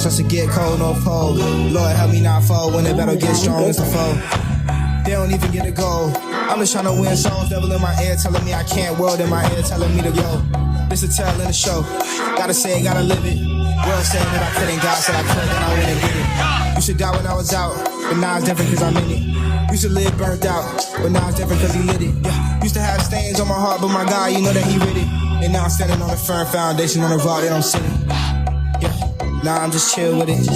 starts to get cold, no pole. Lord, help me not fall when the battle gets strong as the foe. They don't even get a goal. I'm just trying to win souls. Devil in my ear telling me I can't. World in my ear telling me to go. This a tell in the show. Gotta say it, gotta live it. World saying that I couldn't. God said I could, and I went and did it. Used to die when I was out, but now it's different cause I'm in it. Used to live burnt out, but now it's different cause he lit it. Yeah. Used to have stains on my heart, but my God, you know that he rid it. And now I'm standing on a firm foundation on a rock that I'm sitting. Yeah, now I'm just chill with it.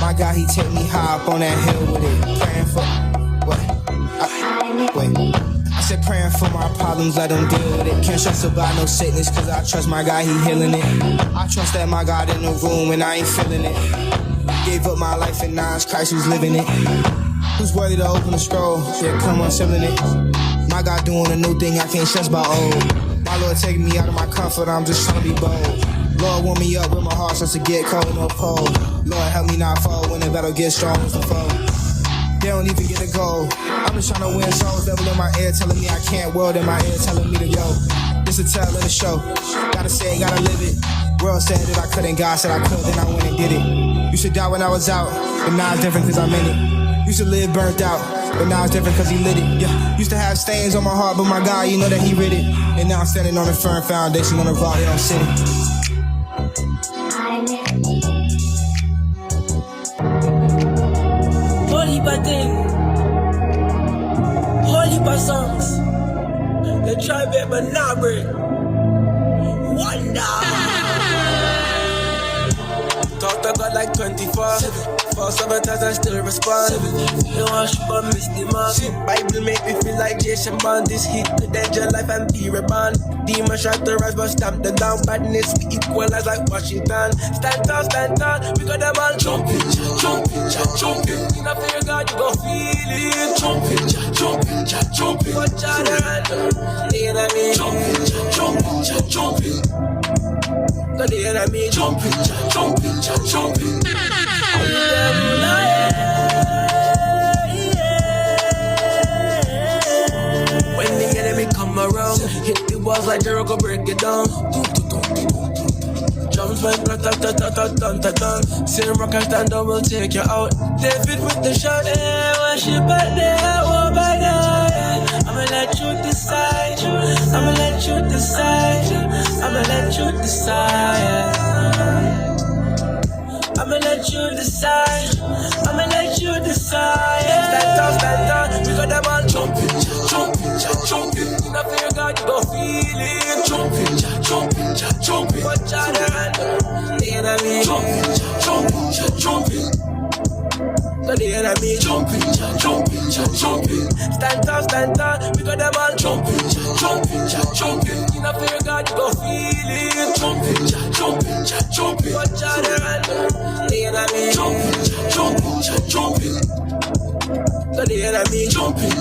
My God, he take me high up on that hill with it. Praying for, what? Wait. I said praying for my problems, let him deal with it. Can't stress about no sickness, cause I trust my God, he healing it. I trust that my God in the room and I ain't feeling it. Gave up my life and now it's Christ who's living it. Who's worthy to open the scroll? Yeah, come on, sealing it. My God doing a new thing, I can't stress about old. My Lord taking me out of my comfort, I'm just trying to be bold. Lord warm me up when my heart starts to get cold, no pole. Lord help me not fall when the battle gets strong as the foe. They don't even get a goal. I'm just trying to win souls. Devil in my ear telling me I can't. World in my ear telling me to go. This a tell in the show. Gotta say it, gotta live it. World said that I couldn't. God said I could, then I went and did it. Used to die when I was out, but now it's different cause I'm in it. Used to live burnt out, but now it's different cause he lit it. Yeah. Used to have stains on my heart, but my God, you know that he rid it. And now I'm standing on a firm foundation on a rock that I'm sitting. Holy thing, holy songs. They try to but not break. Wonder. Talk to God like 24/7. For sabotage I still respond. You want to but miss the mark. Bible make me feel like Jason Bond. This hit the danger life and be reborn. Demons try to rise but stamp them down. Badness we equalize like Washington. Stand tall, we got them all jumping. In a fear God you go feel it. Jumping. Watch out and the enemy jumping. Cause the enemy jumping. When the enemy come around, hit the walls like Jericho, break it down. Drums went ta-ta-ta-ta-ta-ta-ta. Same rock and stand up, will take you out. David with the shot, worship at the hour by night. I'ma let you decide. I'ma let you decide. I'ma let you decide. I'ma let you decide. I'ma let you decide. Stand tall, we got them all jumping. In a fear God, you go feel it. Jumping. Watch out and the enemy jumping. So the enemy jumping. Stand tall, we got them all jumping. In a fear God, you go feel it. Jumping. Watch out and the enemy jumping. So the enemy jumping.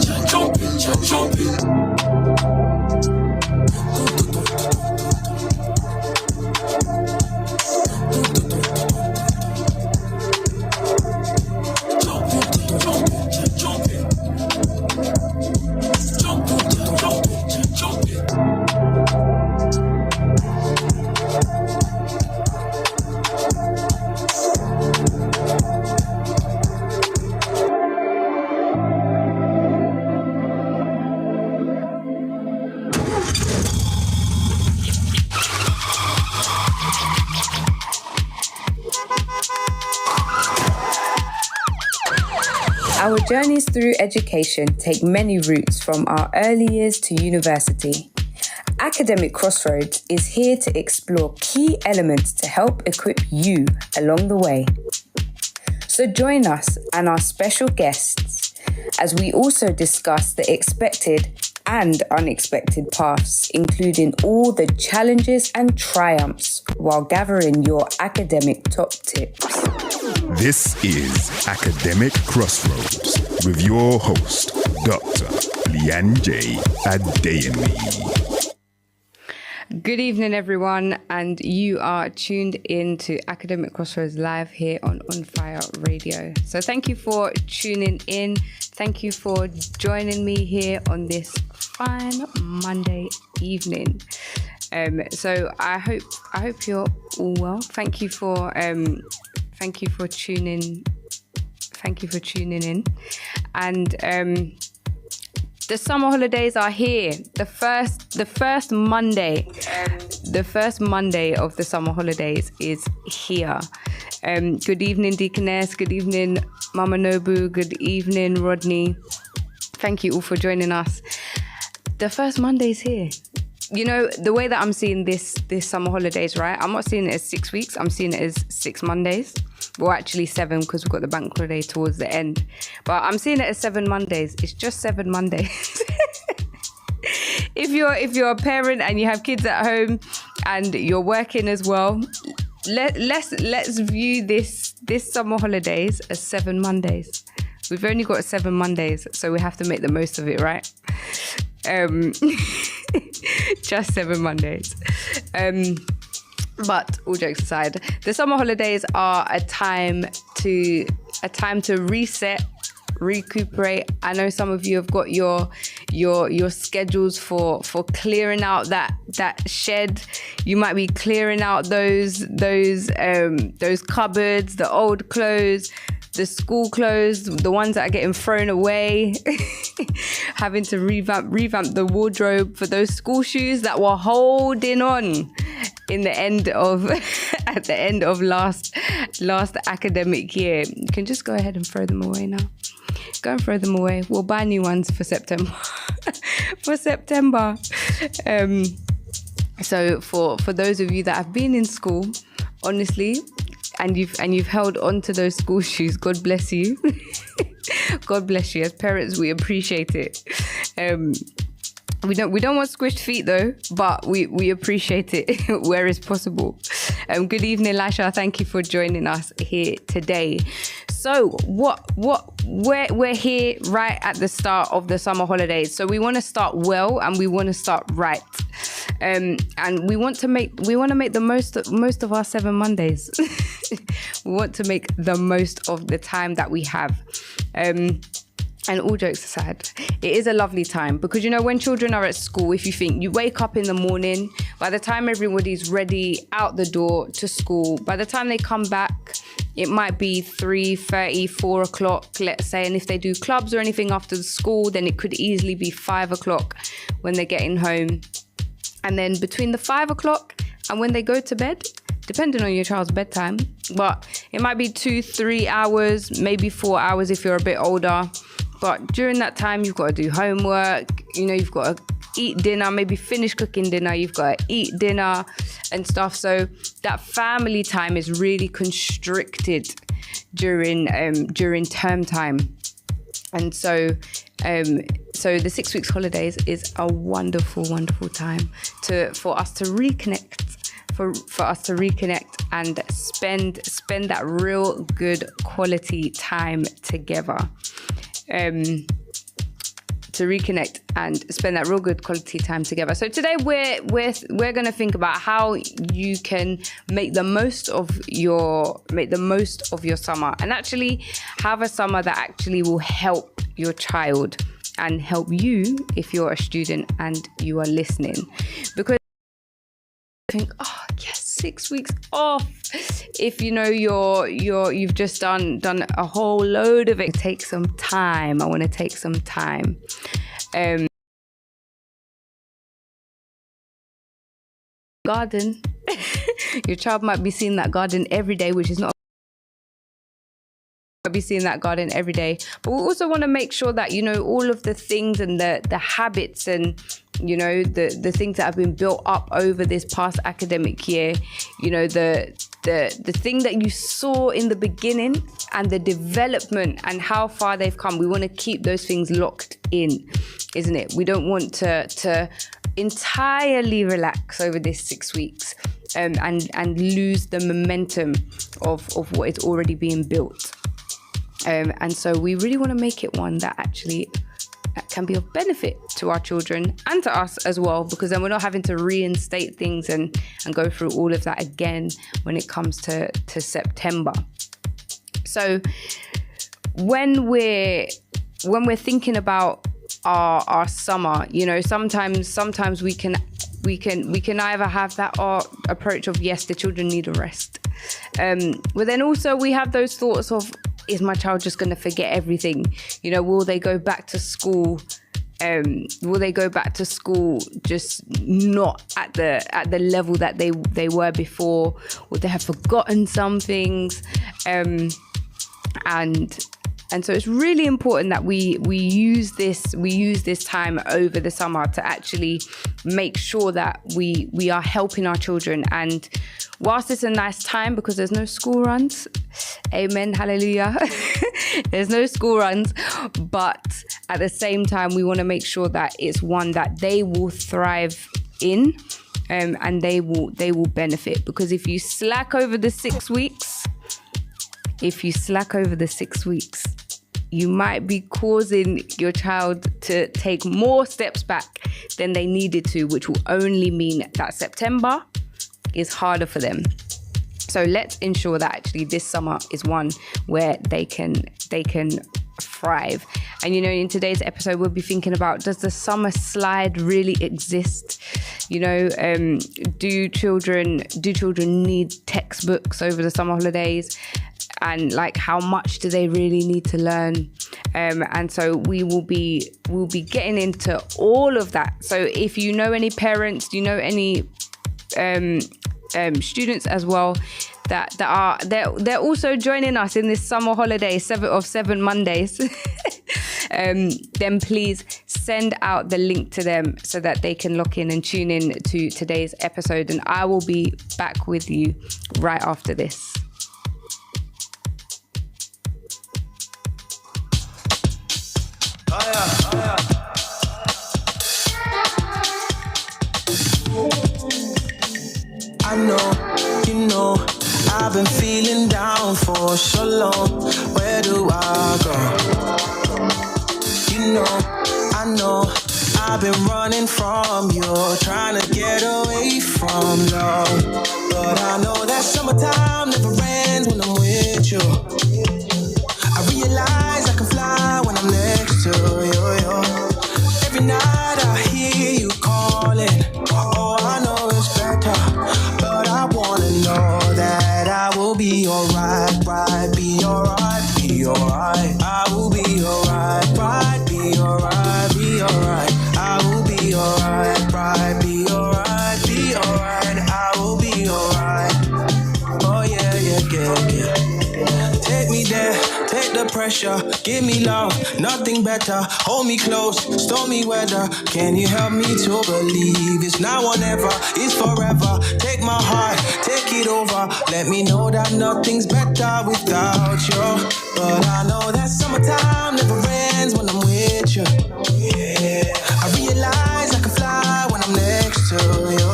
Our journeys through education take many routes from our early years to university. Academic Crossroads is here to explore key elements to help equip you along the way. So join us and our special guests as we also discuss the expected and unexpected paths, including all the challenges and triumphs while gathering your academic top tips. This is Academic Crossroads with your host, Dr. Lianje Adeyemi. Good evening, everyone, and you are tuned in to Academic Crossroads live here on Fire Radio. So thank you for tuning in. Thank you for joining me here on this fine Monday evening. So I hope you're all well. Thank you for Thank you for tuning in. And the summer holidays are here. The first Monday of the summer holidays is here. Good evening, Deaconess. Good evening, Mama Nobu. Good evening, Rodney. Thank you all for joining us. The first Monday's here. You know, the way that I'm seeing this summer holidays, right? I'm not seeing it as 6 weeks. I'm seeing it as 6 Mondays. Well, actually 7 because we've got the bank holiday towards the end. But I'm seeing it as 7 Mondays. It's just 7 Mondays. If you're a parent and you have kids at home and you're working as well, let's view this summer holidays as 7 Mondays. We've only got 7 Mondays, so we have to make the most of it, right? Just 7 Mondays. But all jokes aside, the summer holidays are a time to reset, recuperate. I know some of you have got your schedules for clearing out that shed. You might be clearing out those cupboards, the old clothes, the school clothes, the ones that are getting thrown away, having to revamp the wardrobe for those school shoes that were holding on at the end of last academic year. You can just go ahead and throw them away now. Go and throw them away. We'll buy new ones for September. So for those of you that have been in school, honestly, and you've held on to those school shoes, God bless you. God bless you. As parents, we appreciate it. We don't want squished feet though, but we appreciate it where it's possible. Good evening, Lasha. Thank you for joining us here today. So we're here right at the start of the summer holidays. So we want to start well and we want to start right. And we want to make the most of our 7 Mondays. We want to make the most of the time that we have. And all jokes aside, it is a lovely time because, you know, when children are at school, if you think you wake up in the morning, by the time everybody's ready out the door to school, by the time they come back, it might be 3:30, 4 o'clock, let's say. And if they do clubs or anything after the school, then it could easily be 5 o'clock when they're getting home. And then between the 5 o'clock and when they go to bed, depending on your child's bedtime, but it might be 2-3 hours, maybe 4 hours if you're a bit older. But during that time, you've got to do homework, you know, you've got to eat dinner, maybe finish cooking dinner, you've got to eat dinner and stuff. So that family time is really constricted during term time. And so the 6 weeks holidays is a wonderful, wonderful time for us to reconnect. For us to reconnect and spend that real good quality time together. To reconnect and spend that real good quality time together. So today we're going to think about how you can make the most of your summer and actually have a summer that actually will help your child and help you if you're a student and you are listening. Because think, oh yes, 6 weeks off. If you know you've just done a whole load of it, take some time. I want to take some time. Garden. Your child might be seeing that garden every day, which is not. Be seeing that garden every day, but we also want to make sure that, you know, all of the things and the habits and, you know, the things that have been built up over this past academic year, you know, the thing that you saw in the beginning and the development and how far they've come. We want to keep those things locked in, isn't it? We don't want to entirely relax over this 6 weeks and lose the momentum of what is already being built. And so we really want to make it one that actually can be of benefit to our children and to us as well, because then we're not having to reinstate things and go through all of that again when it comes to September. So when we're thinking about our summer, you know, sometimes we can either have that approach of, yes, the children need a rest. But then also we have those thoughts of, is my child just going to forget everything? You know, will they go back to school? Will they go back to school just not at the level that they were before? Would they have forgotten some things? And so it's really important that we use this time over the summer to actually make sure that we are helping our children. And whilst it's a nice time because there's no school runs, amen, hallelujah, there's no school runs, but at the same time we want to make sure that it's one that they will thrive in, and they will benefit. Because if you slack over the 6 weeks, you might be causing your child to take more steps back than they needed to, which will only mean that September is harder for them. So let's ensure that actually this summer is one where they can thrive. And, you know, in today's episode, we'll be thinking about, does the summer slide really exist? You know, do children need textbooks over the summer holidays? And like, how much do they really need to learn? And so we'll be getting into all of that. So if you know any parents, do you know any students as well they're also joining us in this summer holiday, 7 Mondays, then please send out the link to them so that they can lock in and tune in to today's episode. And I will be back with you right after this. I know, you know, I've been feeling down for so long. Where do I go? You know, I know, I've been running from you, trying to get away from love. But I know that summertime never ends when I'm with you. I realize I can fly when I'm next to you. Every night I hear you calling. Oh, I know it's better, but I wanna know that I will be alright, right? Be alright, be alright. I will be alright, right? Be alright, be alright. I will be alright, right? Be alright, be alright. I will be alright. Oh yeah, yeah, yeah, yeah. Take me there. Take the pressure, give me love, nothing better. Hold me close, stormy weather. Can you help me to believe it's now or never, it's forever? Take my heart, take it over. Let me know that nothing's better without you. But I know that summertime never ends when I'm with you. Yeah, I realize I can fly when I'm next to you.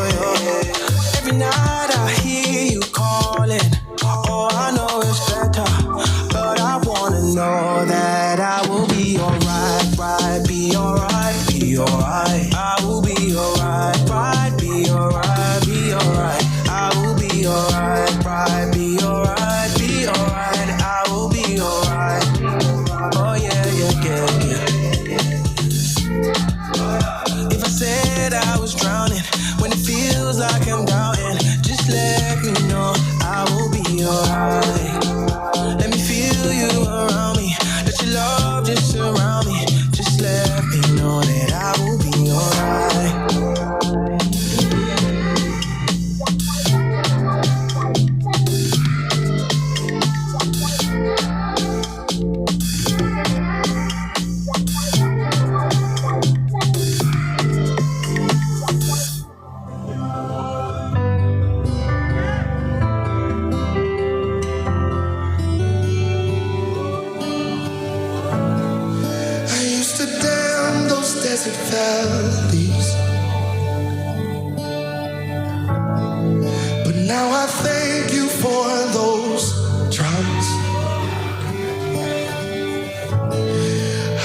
Every night I hear you calling. Oh, I know it's better, but I wanna know that I will be alright, right? Be alright, be alright. I will be alright, right? Be alright, be alright. I will be alright, right? Be alright, be alright. I will be alright. Oh yeah, yeah, yeah, yeah. If I said I was drowning when it feels like I'm drowning, just let me know I will be alright. Let me feel you around me. Let your love just surround me. Just let me know that I will be alright. Valleys, but now I thank you for those trials.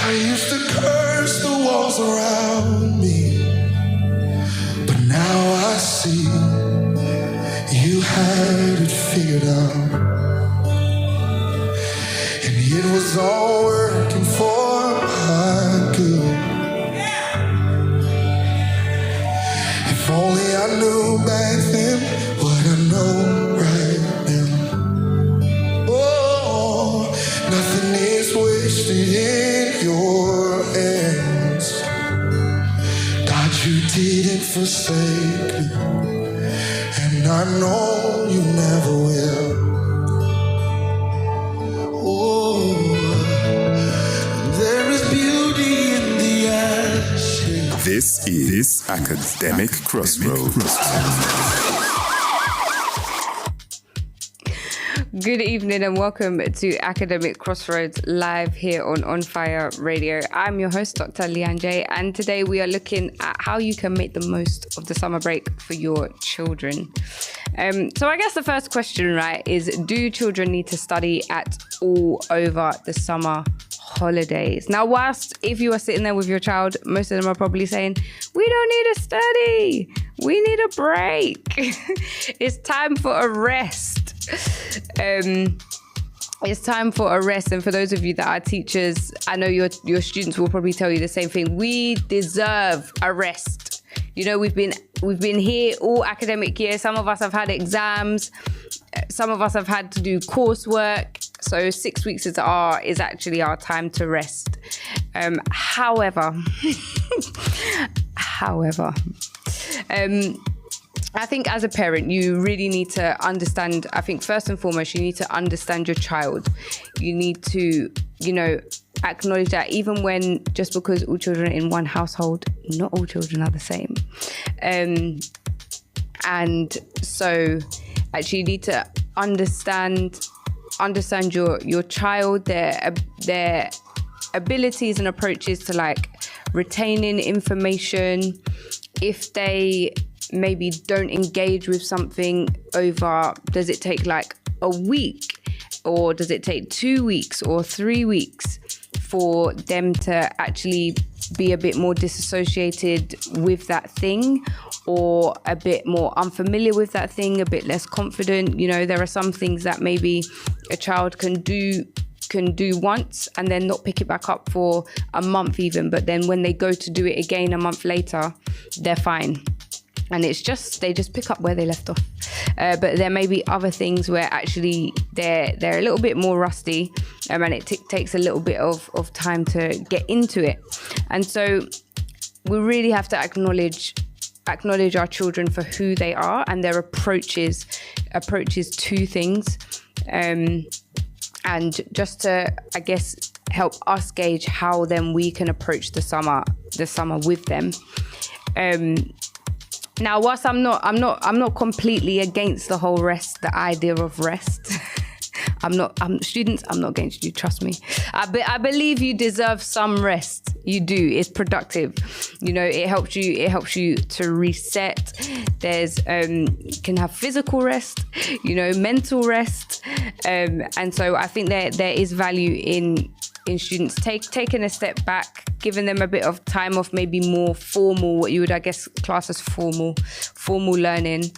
I used to curse the walls around me, but now I see you had it figured out, and it was all working for my good. If only I knew back then what I know right now. trusted in your hands. God, you didn't forsake me, and I know you never will. Oh, there is beauty in the ashes. This is Academic Crossroads. Good evening and welcome to Academic Crossroads live here on Fire Radio. I'm your host, Dr. Leanne J, and today we are looking at how you can make the most of the summer break for your children. So I guess the first question, right, is do children need to study at all over the summer holidays? Now, whilst if you are sitting there with your child, most of them are probably saying, we don't need to study, we need a break. It's time for a rest. It's time for a rest, and for those of you that are teachers, I know your students will probably tell you the same thing. We deserve a rest. You know, we've been here all academic year. Some of us have had exams. Some of us have had to do coursework. So 6 weeks is actually our time to rest. However, I think as a parent, you really need to understand, I think first and foremost, you need to understand your child. You need to, acknowledge that even when, just because all children are in one household, not all children are the same. And so actually you need to understand your child, their abilities and approaches to like retaining information. If they maybe don't engage with something over, does it take like a week, or does it take 2 weeks or 3 weeks for them to actually be a bit more disassociated with that thing, or a bit more unfamiliar with that thing, a bit less confident? There are some things that maybe a child can do once and then not pick it back up for a month even, but then when they go to do it again a month later, they're fine. And it's just, they just pick up where they left off. But there may be other things where actually they're a little bit more rusty, and it takes a little bit of time to get into it. And so we really have to acknowledge our children for who they are and their approaches to things. And just to, I guess, help us gauge how then we can approach the summer with them. Now, whilst I'm not completely against the whole rest, the idea of rest. Students, I'm not against you, trust me. I believe you deserve some rest. You do. It's productive. It helps you to reset. There's you can have physical rest, mental rest. And so I think there is value in students taking a step back, giving them a bit of time off, maybe more formal, what you would, I guess, class as formal learning.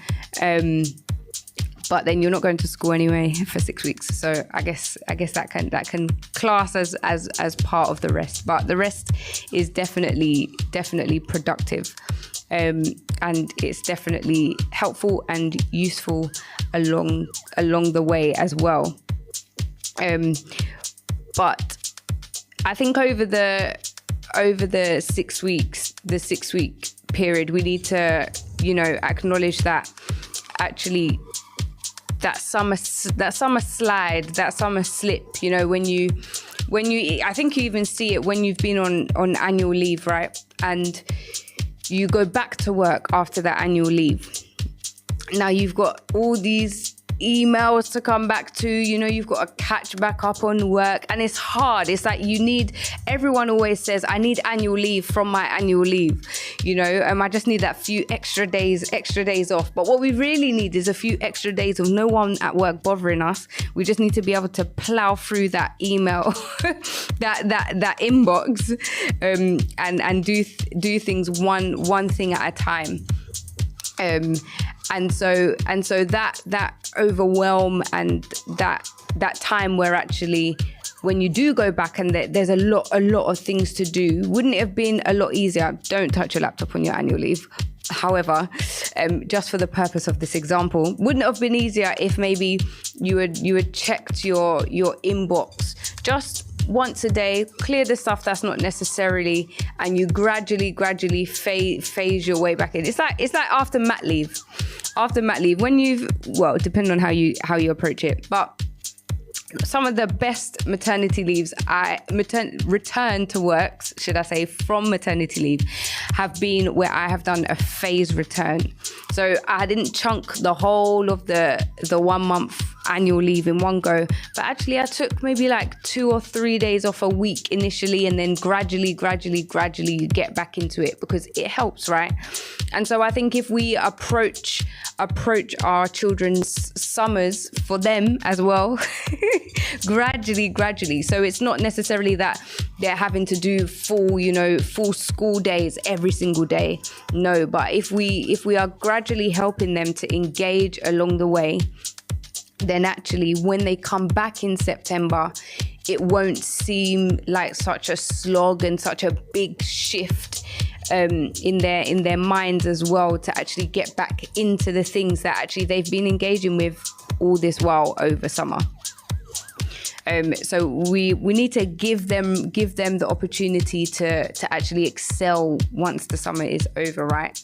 But then you're not going to school anyway for 6 weeks. So I guess that can class as part of the rest. But the rest is definitely productive. And it's definitely helpful and useful along the way as well. But I think over the 6 weeks, the 6 week period, we need to, acknowledge that actually that summer slide, that summer slip, when you, I think you even see it when you've been on annual leave, right? And you go back to work after that annual leave. Now you've got all these emails to come back to, you've got to catch back up on work, and it's hard. It's like everyone always says, I need annual leave from my annual leave, I just need that few extra days off. But what we really need is a few extra days of no one at work bothering us. We just need to be able to plow through that email, that inbox, and do things one thing at a time. And so that overwhelm and that time where actually when you do go back and there's a lot of things to do, wouldn't it have been a lot easier? Don't touch your laptop on your annual leave. However, just for the purpose of this example, wouldn't it have been easier if maybe you had checked your inbox just once a day, clear the stuff that's not necessarily, and you gradually phase your way back in. It's like after mat leave. After mat leave, when depending on how you approach it, but some of the best maternity leaves, return to works, should I say, from maternity leave, have been where I have done a phased return. So I didn't chunk the whole of the 1 month annual leave in one go, but actually I took maybe like 2 or 3 days off a week initially, and then gradually you get back into it, because it helps, right? And so I think if we approach our children's summers for them as well, gradually. So it's not necessarily that they're having to do full school days every single day. No, but if we are gradually helping them to engage along the way, then actually when they come back in September, it won't seem like such a slog and such a big shift in their minds as well, to actually get back into the things that actually they've been engaging with all this while over summer. So we need to give them the opportunity to actually excel once the summer is over, right?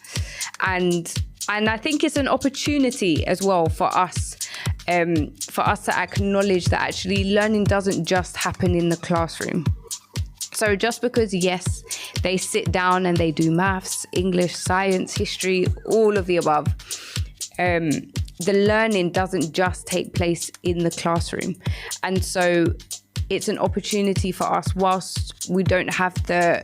And I think it's an opportunity as well for us to acknowledge that actually learning doesn't just happen in the classroom. So just because, yes, they sit down and they do maths, English, science, history, all of the above, the learning doesn't just take place in the classroom. And so it's an opportunity for us, whilst we don't have the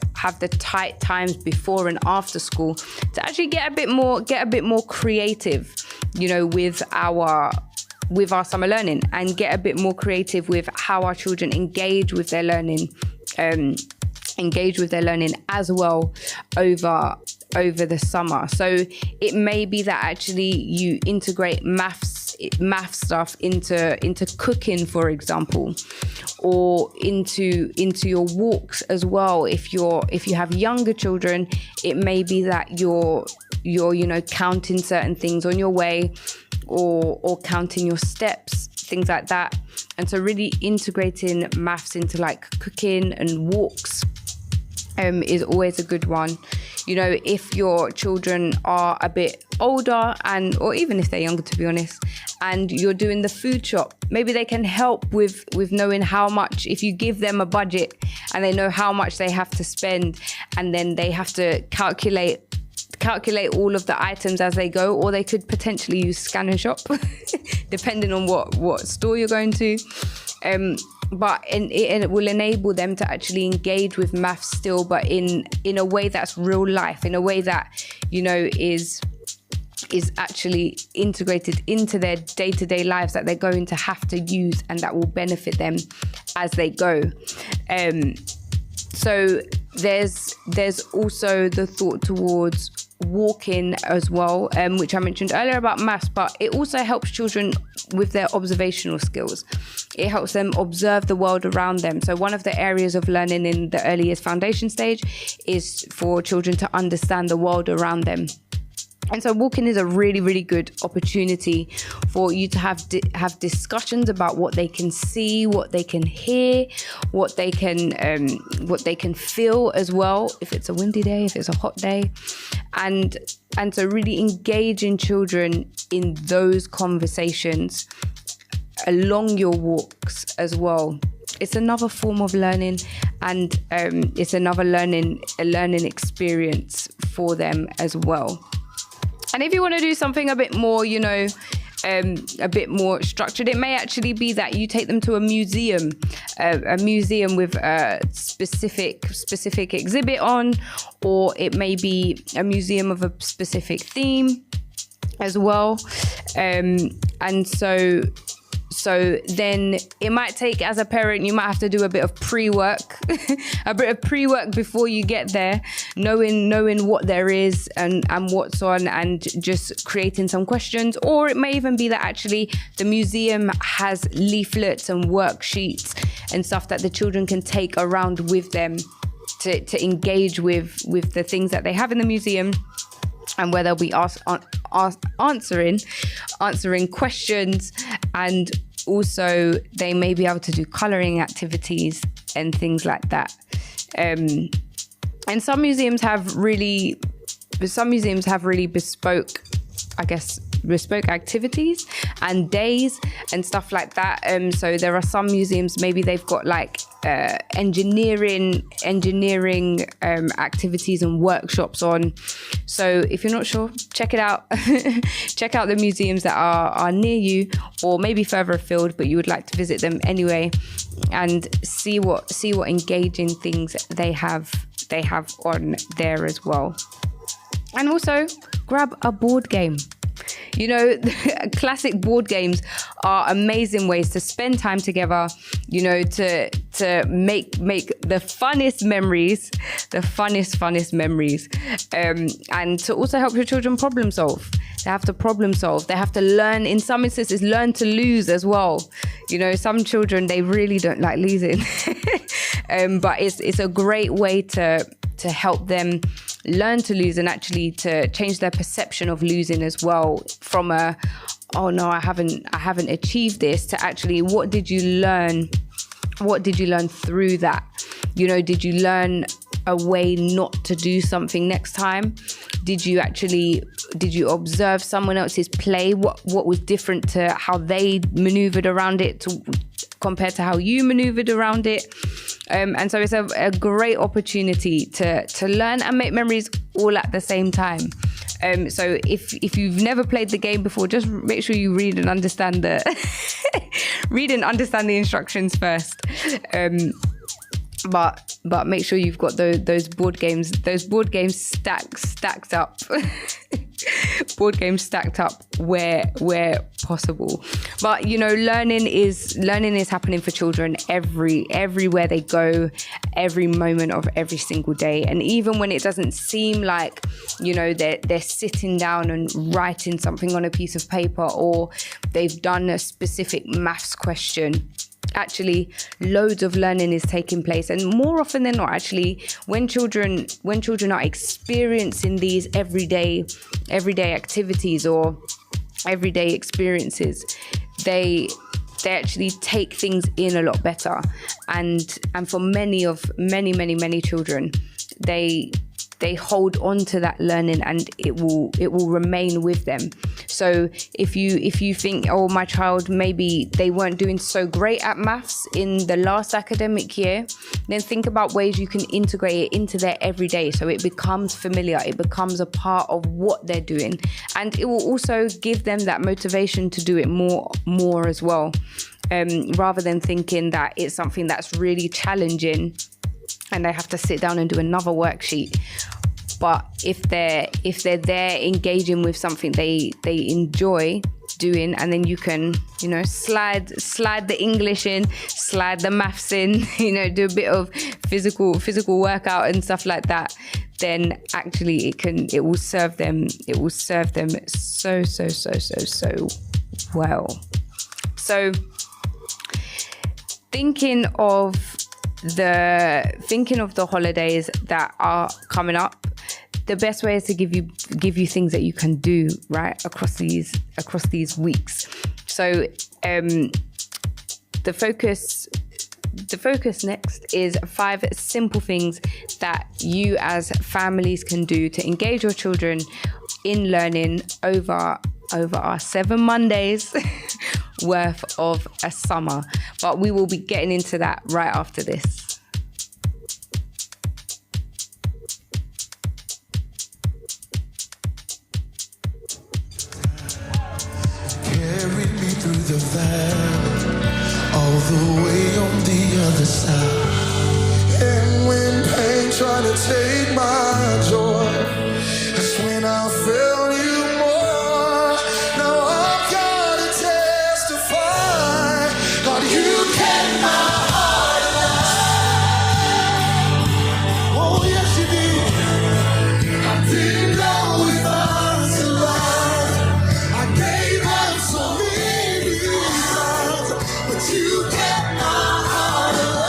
tight times before and after school, to actually get a bit more creative, with our summer learning, and get a bit more creative with how our children engage with their learning as well over the summer. So it may be that actually you integrate math stuff into cooking, for example, or into your walks as well. If you have younger children, it may be that you're counting certain things on your way, or counting your steps, things like that. And so really integrating maths into like cooking and walks is always a good one. If your children are a bit older, or even if they're younger, to be honest, and you're doing the food shop, maybe they can help with knowing how much, if you give them a budget and they know how much they have to spend, and then they have to calculate all of the items as they go, or they could potentially use Scan and Shop, depending on what store you're going to. But it will enable them to actually engage with maths still, but in a way that's real life, in a way that, is actually integrated into their day-to-day lives, that they're going to have to use, and that will benefit them as they go. So there's also the thought towards walking as well, which I mentioned earlier about maths, but it also helps children with their observational skills. It helps them observe the world around them. So one of the areas of learning in the early years foundation stage is for children to understand the world around them. And so walking is a really, really good opportunity for you to have discussions about what they can see, what they can hear, what they can feel as well, if it's a windy day, if it's a hot day. And so really engaging children in those conversations along your walks as well. It's another form of learning, and it's another learning experience for them as well. And if you want to do something a bit more, a bit more structured, it may actually be that you take them to a museum with a specific exhibit on, or it may be a museum of a specific theme as well. And so then it might take, as a parent, you might have to do a bit of pre-work, before you get there, knowing what there is and what's on, and just creating some questions. Or it may even be that actually the museum has leaflets and worksheets and stuff that the children can take around with them to engage with the things that they have in the museum, and where they'll be answering questions, and also, they may be able to do colouring activities and things like that. And some museums have really bespoke, bespoke activities and days and stuff like that. So there are some museums, maybe they've got like engineering activities and workshops on. So if you're not sure, check it out. Check out the museums that are near you, or maybe further afield, but you would like to visit them anyway, and see what engaging things they have on there as well. And also grab a board game. You know, classic board games are amazing ways to spend time together, you know, to make the funnest memories, and to also help your children problem solve. They have to problem solve. They have to learn, in some instances, learn to lose as well. You know, some children, they really don't like losing. But it's a great way to help them learn to lose, and actually to change their perception of losing as well, from a, oh no, I haven't achieved this, to actually, what did you learn through that? You know, did you learn a way not to do something next time? Did you observe someone else's play? What was different to how they maneuvered around it compared to how you maneuvered around it? And so it's a great opportunity to learn and make memories all at the same time. So if you've never played the game before, just make sure you read and understand the instructions first. But make sure you've got those board games stacked up. Board games stacked up where possible. But you know, learning is happening for children everywhere they go, every moment of every single day. And even when it doesn't seem like, you know, they're sitting down and writing something on a piece of paper, or they've done a specific maths question, actually loads of learning is taking place. And more often than not, actually, when children are experiencing these everyday activities or everyday experiences, they actually take things in a lot better. And for many children, they hold on to that learning, and it will remain with them. So if you think, oh, my child, maybe they weren't doing so great at maths in the last academic year, then think about ways you can integrate it into their everyday, so it becomes familiar, it becomes a part of what they're doing, and it will also give them that motivation to do it more as well, rather than thinking that it's something that's really challenging and they have to sit down and do another worksheet. But if they're there engaging with something they enjoy doing, and then you can, you know, slide the English in, slide the maths in, you know, do a bit of physical workout and stuff like that, then actually it will serve them so well. So thinking of the holidays that are coming up, the best way is to give you things that you can do right across these weeks. So the focus next is 5 simple things that you as families can do to engage your children in learning over our 7 Mondays worth of a summer. But we will be getting into that right after this. Carry me through the valley, all the way on the other side. And when pain tried to take my joy, that's when I felt you more. Now I've got to testify, God, you kept my heart alive. Oh yes you did. I didn't know if I'd survive. I gave up so many times, but you kept my heart alive.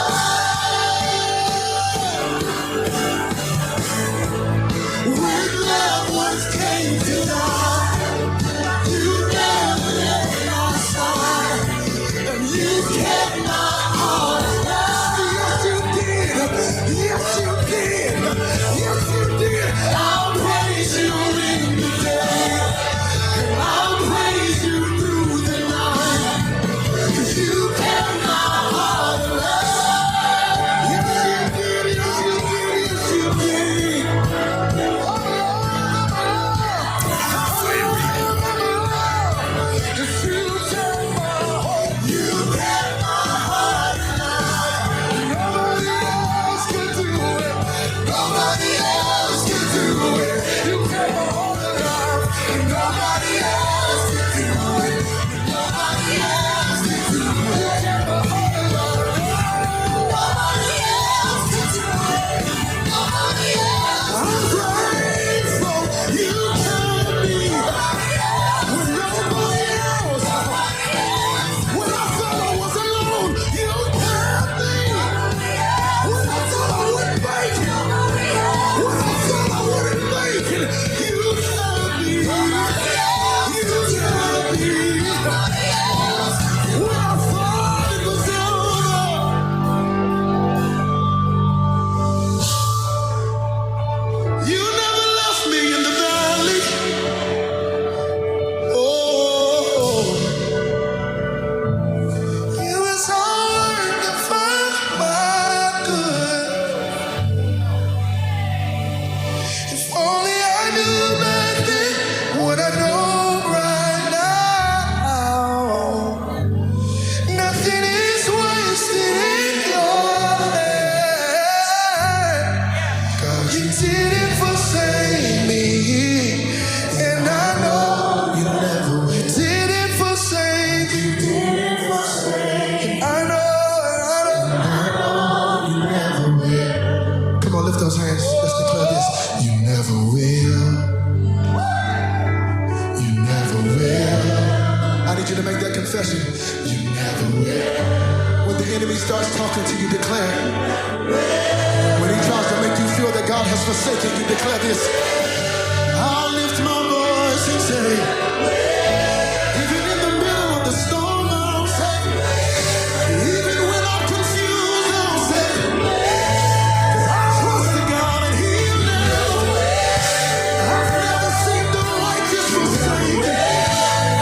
enemy starts talking to you, declare. When he tries to make you feel that God has forsaken you, declare this. I'll lift my voice and say, even in the middle of the storm, I'll say, even when I'm confused, I'll say, because I trust in God and He'll never. I've never seen the righteous forsaken.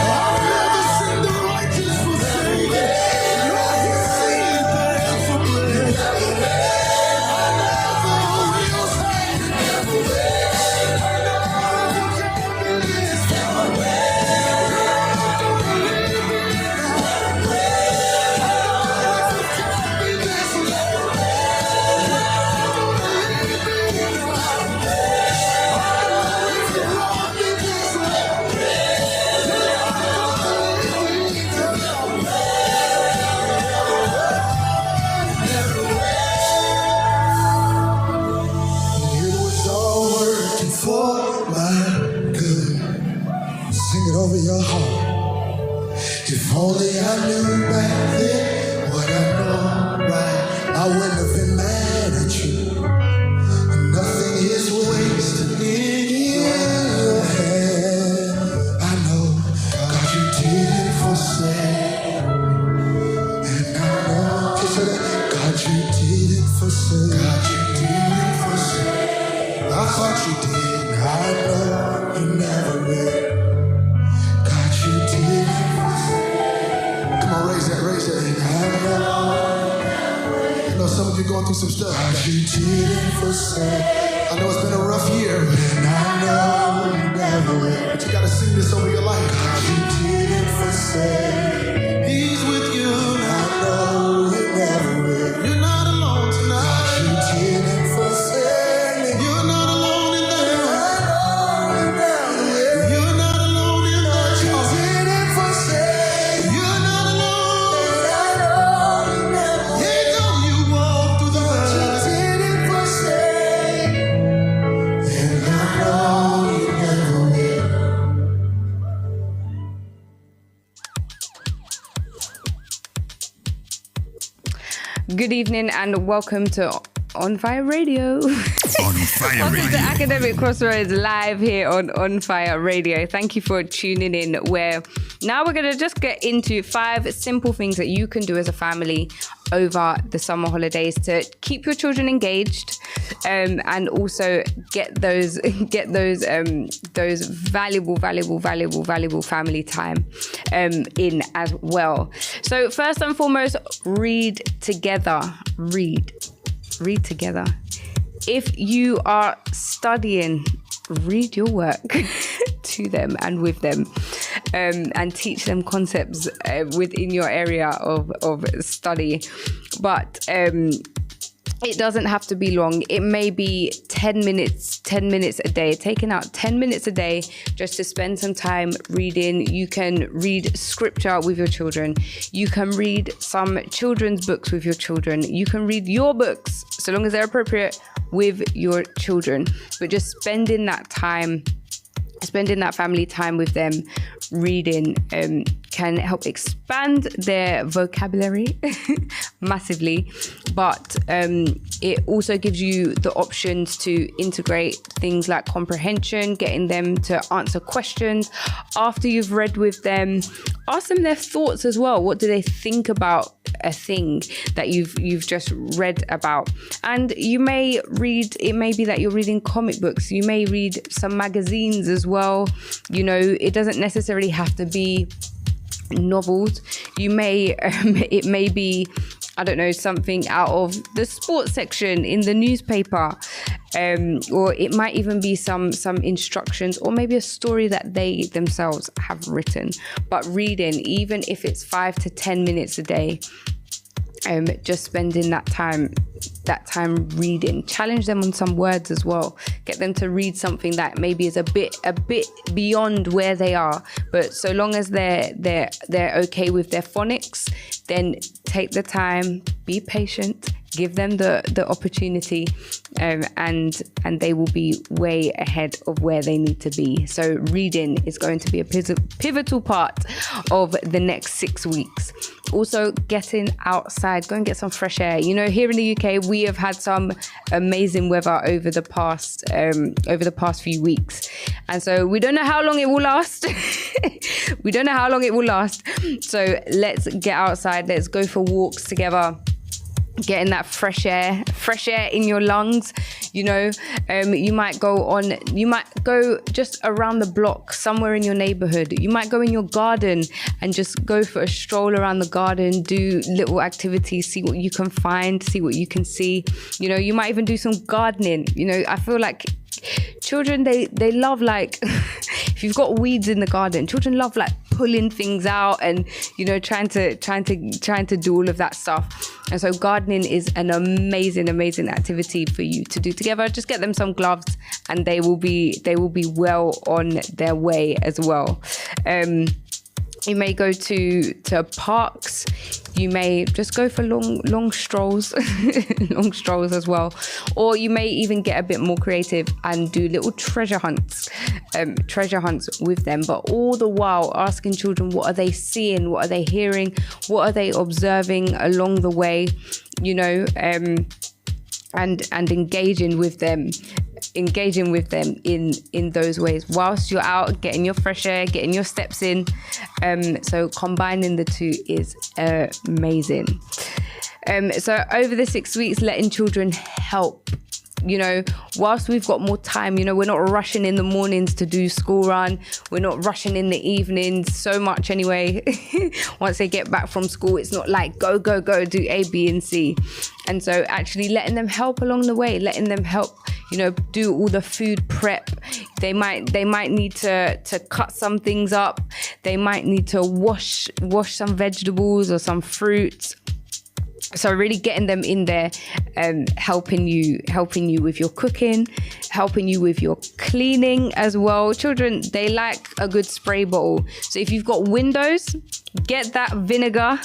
I've never seen the righteous forsaken. Nor his seed begging for bread. I never will say, never will. I know you can't believe this. It was all working for my good. Sing it over your heart. If only I knew back then what I know right, I wouldn't have been mad at you. Nothing is wasted in your hand. I know God, you didn't forsake. And I know, can you say that? God, you didn't forsake. God, you didn't forsake. I thought you did. I know you never will. God, you didn't forsake. Come on, raise that. And I know some of you going through some stuff. God, you didn't forsake. I know it's been a rough year, and I know you never will. But you gotta sing this over your life. God, you didn't forsake. He's with you. I know you never will. You're not alone tonight. God, you didn't forsake me. You're not alone in there. I know you never will. You're not alone in there. You didn't forsake. You're not alone. I know you never will. He told you walk through the valley. You didn't forsake. And I know you never will. Good evening and welcome to On Fire Radio. On Fire Welcome Radio. to Academic Crossroads live here on Fire Radio. Thank you for tuning in, where now we're going to just get into 5 simple things that you can do as a family over the summer holidays to keep your children engaged, and also get those valuable family time in as well. So first and foremost, read together. Read together. If you are studying, read your work to them and with them, and teach them concepts within your area of study. But it doesn't have to be long. It may be 10 minutes a day, taking out 10 minutes a day just to spend some time reading. You can read scripture with your children. You can read some children's books with your children. You can read your books, so long as they're appropriate, with your children. But just spending that family time with them, reading, can help expand their vocabulary massively. But it also gives you the options to integrate things like comprehension, getting them to answer questions after you've read with them. Ask them their thoughts as well. What do they think about a thing that you've just read about? And you may read, it may be that you're reading comic books. You may read some magazines as well. You know, it doesn't necessarily have to be novels. You may it may be, I don't know, something out of the sports section in the newspaper, or it might even be some instructions, or maybe a story that they themselves have written. But reading, even if it's 5 to 10 minutes a day, just spending that time reading. Challenge them on some words as well. Get them to read something that maybe is a bit beyond where they are, but so long as they're okay with their phonics, then take the time, be patient, Give them the opportunity, and they will be way ahead of where they need to be. So reading is going to be a pivotal part of the next 6 weeks. Also, getting outside, go and get some fresh air. You know, here in the UK, we have had some amazing weather over the past few weeks, and so we don't know how long it will last. We don't know how long it will last. So let's get outside. Let's go for walks together. Getting that fresh air in your lungs. You know, you might go just around the block somewhere in your neighborhood. You might go in your garden and just go for a stroll around the garden, do little activities, see what you can find, see what you can see. You know, you might even do some gardening. You know, I feel like children, they love, like, if you've got weeds in the garden, children love like pulling things out and, you know, trying to do all of that stuff. And so gardening is an amazing activity for you to do together. Just get them some gloves and they will be well on their way as well. You may go to parks. You may just go for long strolls, long strolls as well. Or you may even get a bit more creative and do little treasure hunts with them. But all the while asking children, what are they seeing? What are they hearing? What are they observing along the way? You know, and engaging with them in those ways whilst you're out getting your fresh air, getting your steps in. So combining the two is amazing. So over the 6 weeks, letting children help. You know, whilst we've got more time, you know, we're not rushing in the mornings to do school run. We're not rushing in the evenings so much anyway. Once they get back from school, it's not like go, do A, B, and C. And so actually letting them help along the way, letting them help, you know, do all the food prep. They might need to cut some things up. They might need to wash some vegetables or some fruits. So really getting them in there, helping you with your cooking, helping you with your cleaning as well. Children, they like a good spray bottle. So if you've got windows, get that vinegar,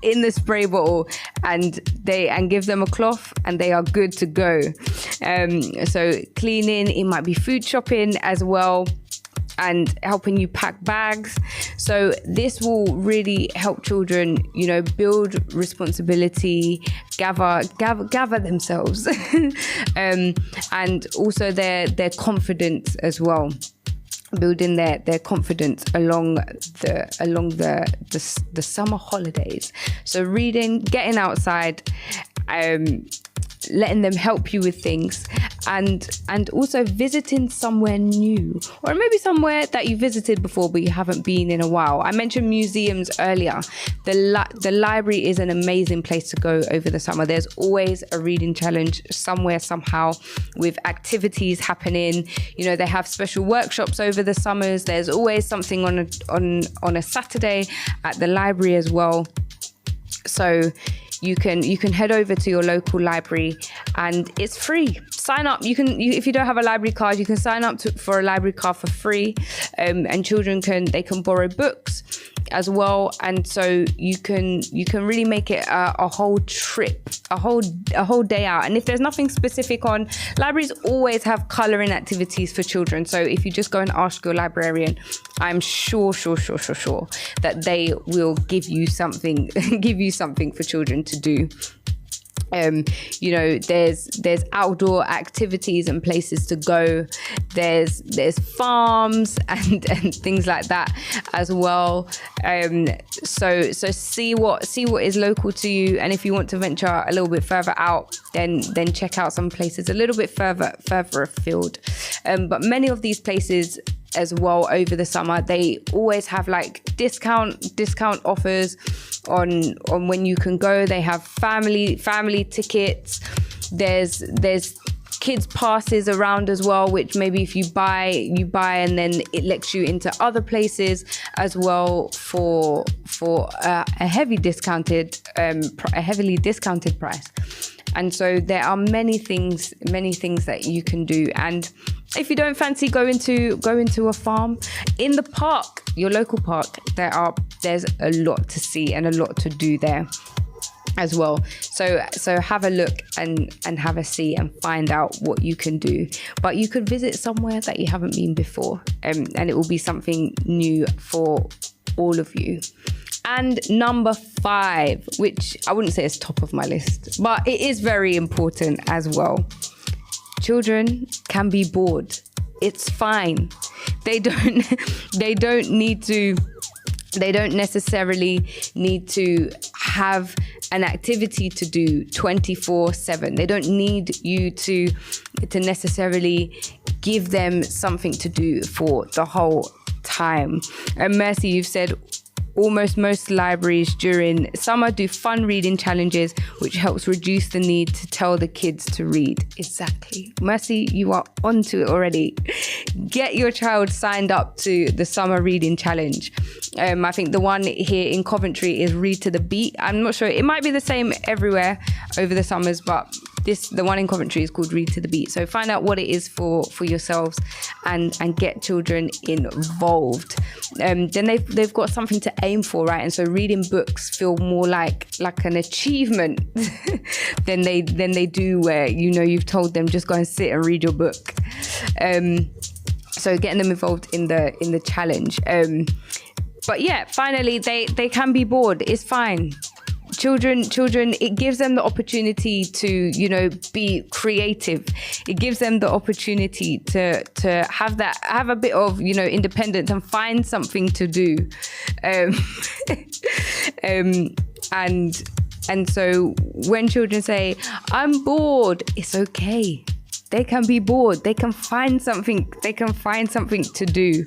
in the spray bottle, and give them a cloth, and they are good to go. So cleaning, it might be food shopping as well, and helping you pack bags. So this will really help children, you know, build responsibility, gather themselves, and also their confidence as well. Building their confidence along the summer holidays. So reading, getting outside, letting them help you with things, and also visiting somewhere new, or maybe somewhere that you visited before but you haven't been in a while. I mentioned museums earlier. The library is an amazing place to go over the summer. There's always a reading challenge somewhere, somehow, with activities happening. You know, they have special workshops over the summers. There's always something on a Saturday at the library as well. So you can head over to your local library, and it's free. Sign up. If you don't have a library card, you can sign up for a library card for free, and children can borrow books as well. And so you can really make it a whole trip, a whole day out. And if there's nothing specific on, libraries always have colouring activities for children. So if you just go and ask your librarian, I'm sure that they will give you something for children to do. You know, there's outdoor activities and places to go. There's farms and things like that as well. So see what is local to you, and if you want to venture a little bit further out, then check out some places a little bit further afield. But many of these places as well over the summer, they always have like discount offers on when you can go. They have family tickets. There's kids passes around as well, which maybe if you buy and then it lets you into other places as well for a heavily discounted price. And so there are many things that you can do. And if you don't fancy go into a farm, in the park, your local park, there's a lot to see and a lot to do there. as well. So have a look and have a see and find out what you can do. But you could visit somewhere that you haven't been before, and it will be something new for all of you. And number 5, which I wouldn't say is top of my list, but it is very important as well. Children can be bored. It's fine. They don't necessarily need to have an activity to do 24/7. They don't need you to necessarily give them something to do for the whole time. And Mercy, you've said almost most libraries during summer do fun reading challenges, which helps reduce the need to tell the kids to read. Exactly. Mercy, you are onto it already. Get your child signed up to the summer reading challenge. I think the one here in Coventry is Read to the Beat. I'm not sure. It might be the same everywhere over the summers, but the one in Coventry is called Read to the Beat. So find out what it is for yourselves and get children involved. Then they've got something to aim for, right? And so reading books feel more like an achievement than they do where, you've told them just go and sit and read your book. So getting them involved in the challenge. But yeah, finally, they can be bored. It's fine. Children, it gives them the opportunity to, be creative. It gives them the opportunity to have a bit of, independence and find something to do. And so when children say, I'm bored, it's okay. They can be bored. They can find something. They can find something to do.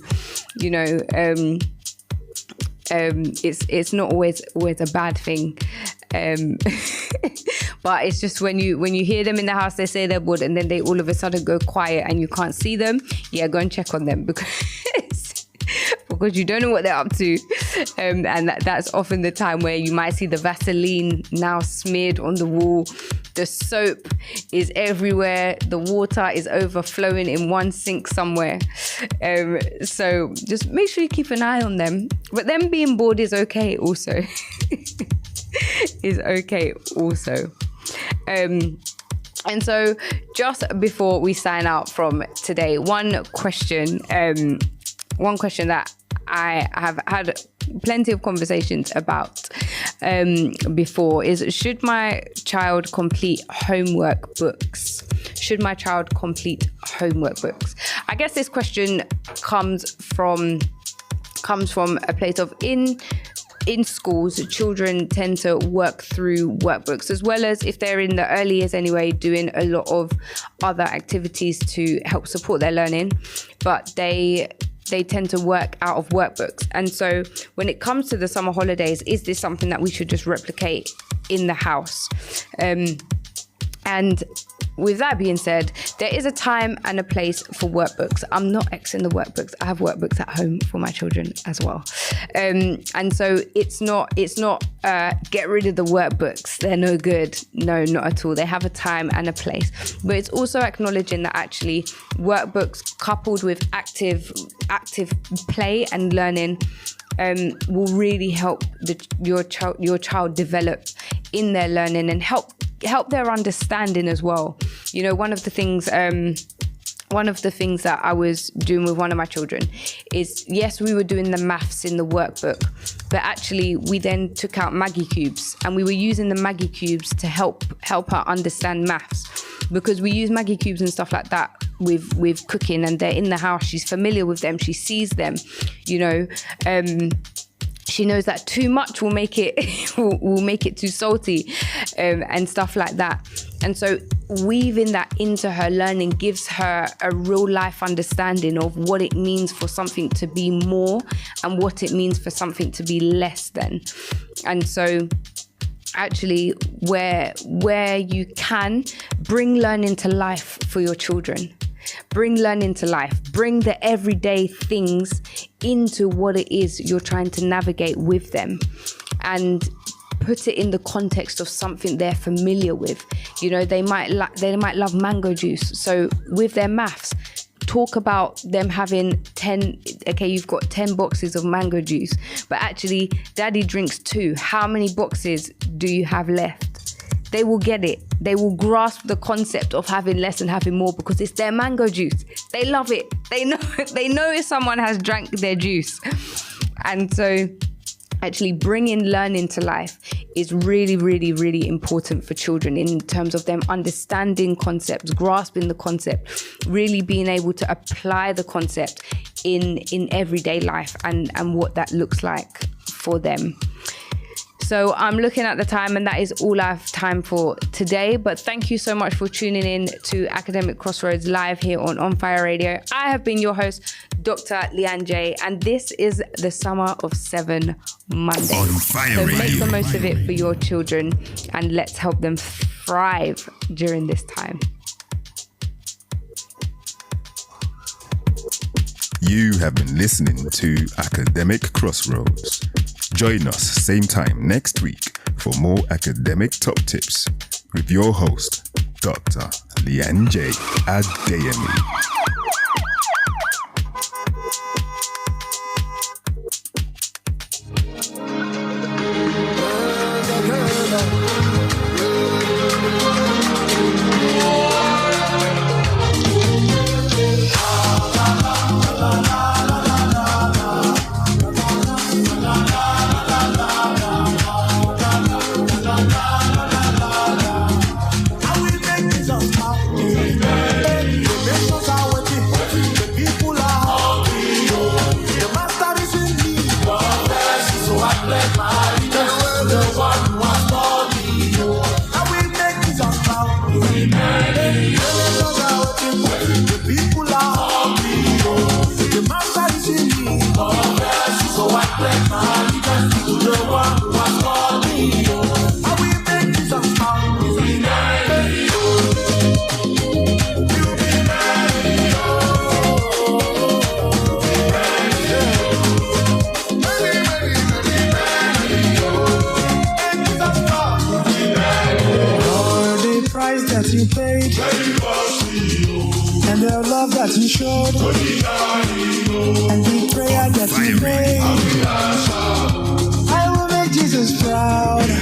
It's not always a bad thing. But it's just when you hear them in the house, they say they're bored, and then they all of a sudden go quiet and you can't see them. Yeah, go and check on them because you don't know what they're up to. And that's often the time where you might see the Vaseline now smeared on the wall. The soap is everywhere. The water is overflowing in one sink somewhere. So just make sure you keep an eye on them. But them being bored is okay also. And so just before we sign out from today, one question that I have had plenty of conversations about before is, should my child complete homework books? Should my child complete homework books? I guess this question comes from a place of in schools, children tend to work through workbooks, as well as if they're in the early years anyway, doing a lot of other activities to help support their learning, but they tend to work out of workbooks. And so when it comes to the summer holidays, is this something that we should just replicate in the house? And with that being said, there is a time and a place for workbooks. I'm not Xing the workbooks. I have workbooks at home for my children as well. And so it's not get rid of the workbooks. They're no good. No, not at all. They have a time and a place. But it's also acknowledging that actually workbooks coupled with active play and learning will really help your child develop in their learning and help their understanding as well. One of the things that I was doing with one of my children is, yes, we were doing the maths in the workbook, but actually we then took out Maggie cubes and we were using the Maggie cubes to help her understand maths, because we use Maggie cubes and stuff like that with cooking, and they're in the house. She's familiar with them. She sees them, she knows that too much will make it too salty, and stuff like that. And so weaving that into her learning gives her a real life understanding of what it means for something to be more and what it means for something to be less than. And so actually where you can, bring learning to life for your children. Bring learning to life. Bring the everyday things into what it is you're trying to navigate with them, and put it in the context of something they're familiar with. They might love mango juice. So with their maths, talk about them having 10, okay, you've got 10 boxes of mango juice, but actually daddy drinks 2. How many boxes do you have left? They will get it. They will grasp the concept of having less and having more because it's their mango juice. They love it. They know if someone has drank their juice. And so actually bringing learning to life is really, really, really important for children in terms of them understanding concepts, grasping the concept, really being able to apply the concept in everyday life and what that looks like for them. So I'm looking at the time and that is all I have time for today. But thank you so much for tuning in to Academic Crossroads live here on Fire Radio. I have been your host, Dr. Leanne J, and this is the Summer of 7 Monday. On Fire so Radio. Make the most of it for your children and let's help them thrive during this time. You have been listening to Academic Crossroads. Join us same time next week for more academic top tips with your host, Dr. Leanne J. Adu-Boahene. You paid and the love that you showed and the prayer that you prayed. I will make Jesus proud.